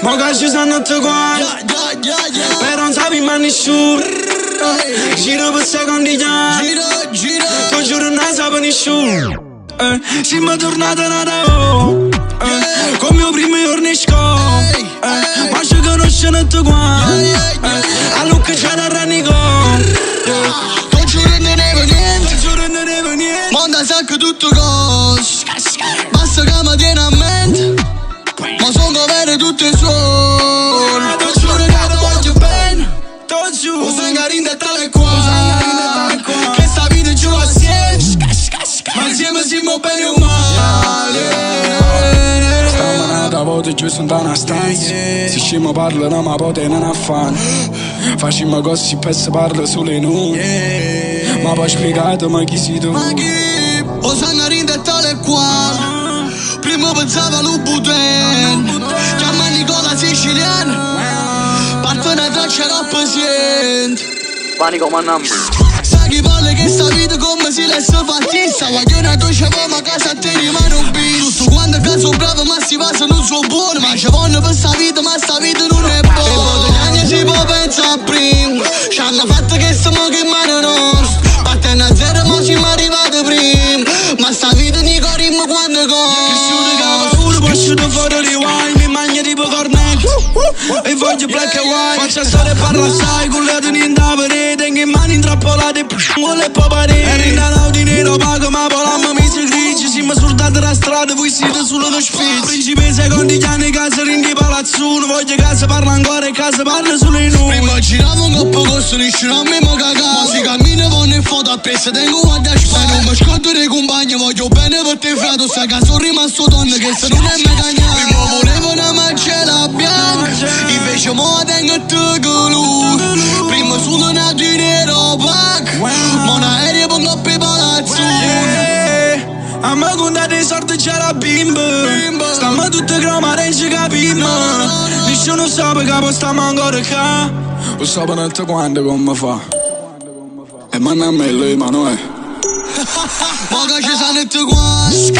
Mo che ci stanno tutti quanti, però non sapi mai nessuno. Giro per secondi già, tu giuro non sape nessuno. Siamo tornati nata come il primo giorno in scuola, ma ci conoscono tutti quanti, a Luca c'è da Rannicò. Tu giuro non devo niente, monta sacco tutto cos. Basta che mi tiene a mente, ma sono vero tutto il suono. Tu giuro che ti voglio bene, o sei carinda tale qua, che sta vita giù assieme, ma insieme siamo bene o male. Stamattina voto giù sono da una stanza, se ci mi parlano ma poi non affanno. Facciamo così per si parla solo in noi, ma poi spiegato ma chi sei tu? Ma chi? O sei carinda tale qua, prima pensava lo buten, chiama Nicola siciliano, parte una traccia da paziente. Panico my number. Sai chi parla che sta vita come si lesse fattista, guarda una doccia ma casa a te rimane un bis. Tutto quanto che sono bravo ma si passa non so buono, ma ci voglio per sta vita ma sta vita non è buona. E poi gli anni si può pensare prima, ci hanno fatto che stiamo che mano nostra, partendo a zero ma siamo arrivati prima, ma sta vita ne corriamo quando corre. Posso fare rewind, mi mangio tipo cornetto e voglio black and white. Faccio storia e parla assai, cullato niente a vedere, tengo in mano intrappolate vuole papare. E rindanao di nero pago ma volammo mi si grigia, siamo soldati da strada, voi siete solo da spizio. Principe secondi gli anni, casa rindi palazzuno, voglio casa parla ancora e casa parla solo in noi. Prima giravo un coppo costo, nessuno a me mo cagà, si cammina con il foto appresso, tengo guarda a spara. Non mi scordo dei compagni, voglio bene per te frato, sai che sono rimasto donna che se non è me cagnare. Prima volevo una marcella bianca, invece mo tengo te colù. Prima sono nato in nero pack, ma un aereo per coppe palazzo. A me contate i soldi c'è la bimba, stiamo tutte cromare e ci capimmo. Nessuno sa perché stiamo ancora qua, lo sapano tutti quanti come fa. E manna a me lui, ma non è. Ma che ci sono tutti quanti,